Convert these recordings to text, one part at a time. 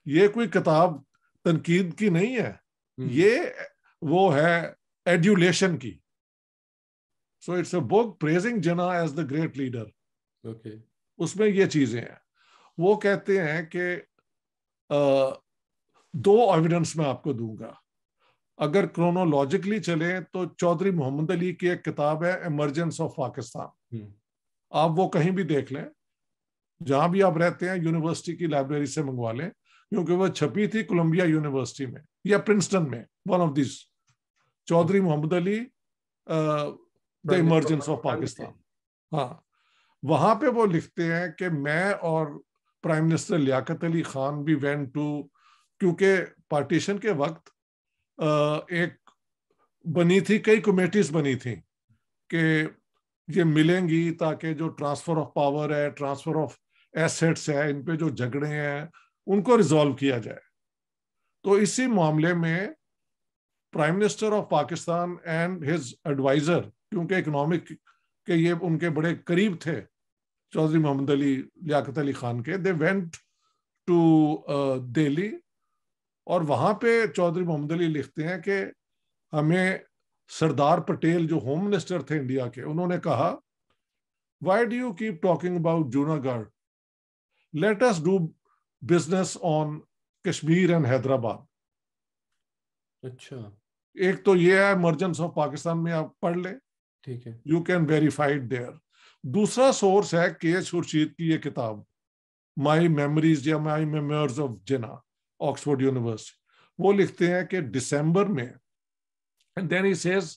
یہ کوئی کتاب تنقید کی نہیں ہے, یہ وہ ہے ایڈولیشن کی. So it's a book praising Jinnah as the great leader. Okay. اس میں یہ چیزیں ہیں. وہ کہتے ہیں کہ دو ایویڈنس میں آپ کو دوں گا. اگر کرونولوجیکلی چلیں تو چودھری محمد علی کی ایک کتاب ہے ایمرجنس آف پاکستان. آپ وہ کہیں بھی دیکھ لیں, جہاں بھی آپ رہتے ہیں یونیورسٹی کی لائبریری سے منگوا لیں, کیونکہ وہ چھپی تھی کولمبیا یونیورسٹی میں یا پرنسٹن میں, one of these. Chaudhry Muhammad Ali the emergence of Pakistan. ہاں, وہاں پہ وہ لکھتے ہیں کہ میں اور پرائم منسٹر لیاقت علی خان بھی وینٹ ٹو, کیونکہ پارٹیشن کے وقت ایک بنی تھی, کئی کمیٹیز بنی تھیں کہ یہ ملیں گی تاکہ جو ٹرانسفر آف پاور ہے, ٹرانسفر آف ایسیٹس ہے, ان پہ جو جھگڑے ہیں ان کو ریزالو کیا جائے. تو اسی معاملے میں prime minister of Pakistan and his adviser, کیونکہ اکنامک کے یہ ان کے بڑے قریب تھے چودھری محمد علی لیاقت علی خان کے, دے وینٹ ٹو دہلی, اور وہاں پہ چودھری محمد علی لکھتے ہیں کہ ہمیں سردار پٹیل جو ہوم منسٹر تھے انڈیا کے, انہوں نے کہا why do you keep talking about Junagadh, let us do business on Kashmir and Hyderabad. اچھا, ایک تو یہ ہے ایمرجنس آف پاکستان میں آپ پڑھ لیں, ٹھیک ہے, you can verify it there. دوسرا سورس ہے کے ایچ خورشید کی یہ کتاب مائی میموریز یا مائی میموئرز آف جناح, آکسفورڈ یونیورسٹی. وہ لکھتے ہیں کہ دسمبر میں, and then he says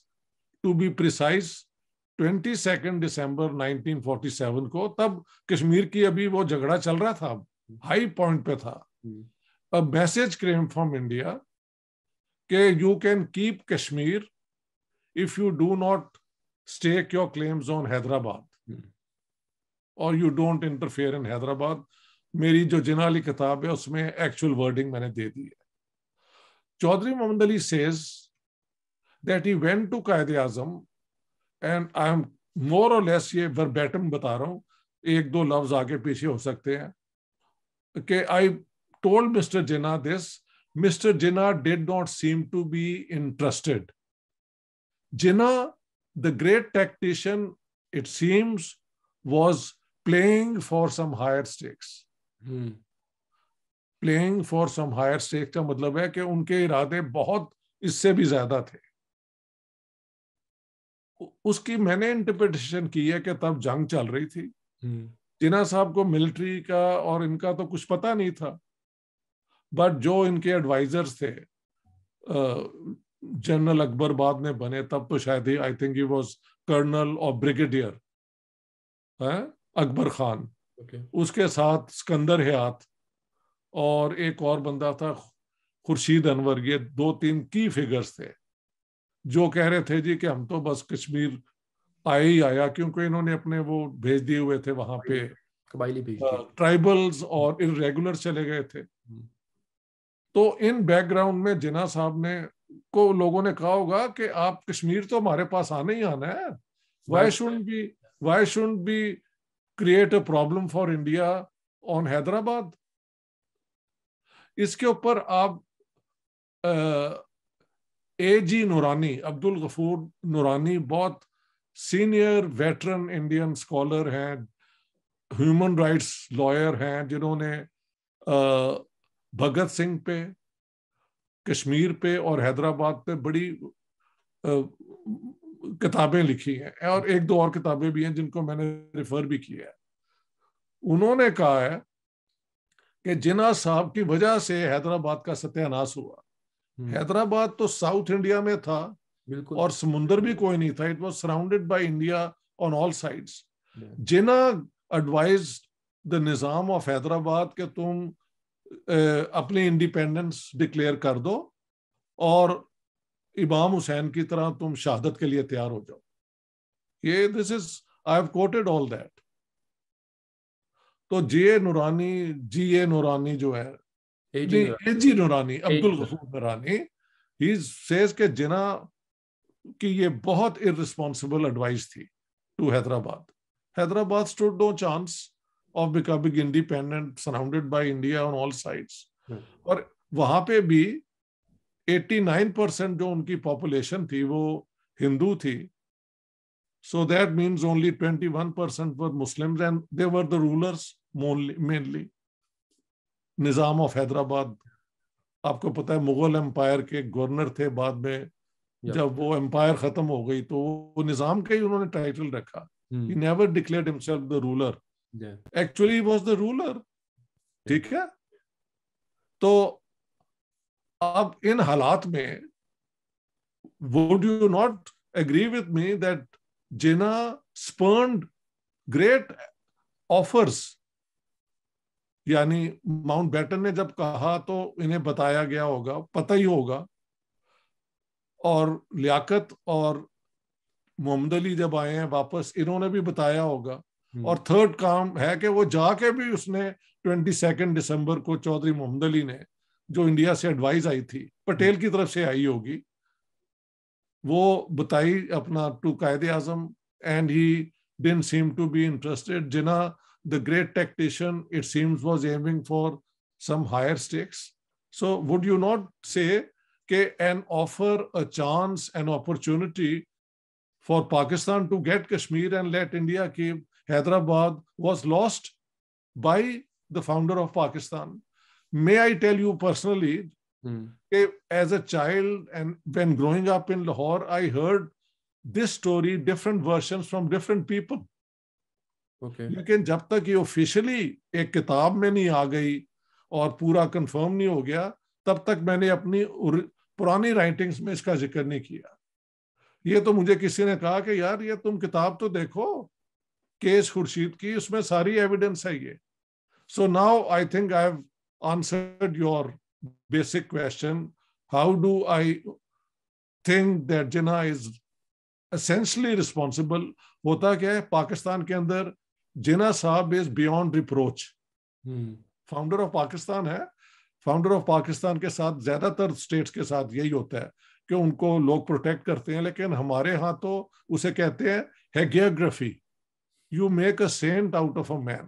to be precise 22 دسمبر 1947 کو, تب کشمیر کی ابھی وہ جھگڑا چل رہا تھا, ہائی پوائنٹ پہ تھا. A message came from India کہ you can keep Kashmir if you do not stake your claims on Hyderabad or you don't interfere in Hyderabad. میری جو جناح علی کتاب ہے اس میں ایکچوئل ورڈنگ میں نے دے دی ہے. چودھری محمد علی says that he went to Quaid Azam, and I am more or less یہ verbatim بتا رہا ہوں, ایک دو لفظ آگے پیچھے ہو سکتے ہیں, کہ I told Mr. Jinnah this. Mr. Jinnah did not seem to be interested. Jinnah, the great tactician, it seems, was playing for some higher stakes. Playing for some higher stakes کا مطلب ہے کہ ان کے ارادے بہت اس سے بھی زیادہ تھے. اس کی میں نے انٹرپریٹیشن کی ہے کہ تب جنگ چل رہی تھی, جناح صاحب کو ملٹری کا اور ان کا تو کچھ پتہ نہیں تھا, بٹ جو ان کے ایڈوائزرز تھے, جنرل اکبر بعد میں بنے, تب تو شاید ہی I think he was colonel اور بریگیڈیئر اکبر خان, اس کے ساتھ سکندر حیات اور ایک اور بندہ تھا خورشید انور. یہ دو تین کی فگرز تھے جو کہہ رہے تھے جی کہ ہم تو بس کشمیر آیا ہی آیا, کیونکہ انہوں نے اپنے وہ بھیج دیے ہوئے تھے وہاں پہ, قبائلی بھیج ٹرائبلز اور ارریگولر چلے گئے تھے. تو ان بیک گراؤنڈ میں جناح صاحب نے کو لوگوں نے کہا ہوگا کہ آپ کشمیر تو ہمارے پاس آنا ہی آنا ہے, why shouldn't be create a problem for India on Hyderabad. اس کے اوپر آپ اے جی نورانی, عبد الغفور نورانی, بہت سینئر ویٹرن انڈین اسکالر ہیں, ہیومن رائٹس لائر ہیں, جنہوں نے بھگت سنگھ پہ, کشمیر پہ اور حیدرآباد پہ بڑی کتابیں لکھی ہیں, اور ایک دو اور کتابیں بھی ہیں جن کو میں نے ریفر بھی کیا ہے. انہوں نے کہا ہے کہ جناح صاحب کی وجہ سے حیدرآباد کا ستیہ ناش ہوا. حیدرآباد تو ساؤتھ انڈیا میں تھا اور سمندر بھی کوئی نہیں تھا, it was surrounded by India on all sides. Jinnah advised the Nizam of Hyderabad کہ تم اپنی انڈیپینڈنس ڈکلیئر کر دو اور امام حسین کی طرح تم شہادت کے لیے تیار ہو جاؤ. یہ this is I have quoted all that. تو جی اے نورانی جو ہے, اے جی نورانی, عبد الغفور نورانی, ہی سیز کہ جناح کی یہ بہت irresponsible ایڈوائس تھی to Hyderabad. Hyderabad stood no chance of becoming independent, surrounded by India on all sides. اور وہاں پہ بھی 89% جو ان کی پاپولیشن تھی وہ ہندو تھی. So that means only 21% were Muslims and they were the rulers mainly. نظام آف حیدرآباد آپ کو پتا ہے مغل امپائر کے گورنر تھے, بعد میں جب وہ امپائر ختم ہو گئی تو وہ نظام کا ہی انہوں نے ٹائٹل رکھا. He never declared himself the ruler. Actually he was the ruler. ٹھیک ہے. تو اب ان حالات میں would you not agree with me that Jinnah spurned great offers? یعنی ماؤنٹ بیٹن نے جب کہا تو انہیں بتایا گیا ہوگا, پتہ ہی ہوگا, اور لیاقت اور محمد علی جب آئے ہیں واپس انہوں نے بھی بتایا ہوگا. اور تھرڈ کام ہے کہ وہ جا کے بھی اس نے 22 دسمبر کو چودھری محمد علی نے, جو انڈیا سے ایڈوائز آئی تھی, پٹیل کی طرف سے آئی ہوگی, وہ بتائی اپنا to Quaid Azam, and he didn't seem to be interested. Jinnah, the great tactician, it seems was aiming for some higher stakes. So would you not say that an offer, a chance, an opportunity for Pakistan to get Kashmir and let India keep Hyderabad was lost by the founder of Pakistan? May I tell you personally, as a child and when growing up in Lahore, I heard this story, different versions from different people. لیکن جب تک یہ officially ایک کتاب میں نہیں آ گئی اور پورا کنفرم نہیں ہو گیا, تب تک میں نے اپنی پرانی رائٹنگز میں اس کا ذکر نہیں کیا. یہ تو مجھے کسی نے کہا کہ یار یہ تم کتاب تو دیکھو کیس خورشید کی, اس میں ساری ایویڈنس ہے یہ. So now I think I have answered your basic question, how do I think that Jinnah is essentially responsible. ہوتا کیا ہے پاکستان کے اندر, جناح صاحب is beyond reproach. Founder of Pakistan ہے, فاؤنڈر آف پاکستان کے ساتھ زیادہ تر اسٹیٹس کے ساتھ یہی ہوتا ہے کہ ان کو لوگ پروٹیکٹ کرتے ہیں, لیکن ہمارے ہاں تو اسے کہتے ہیں hagiography. You make a saint out of a main.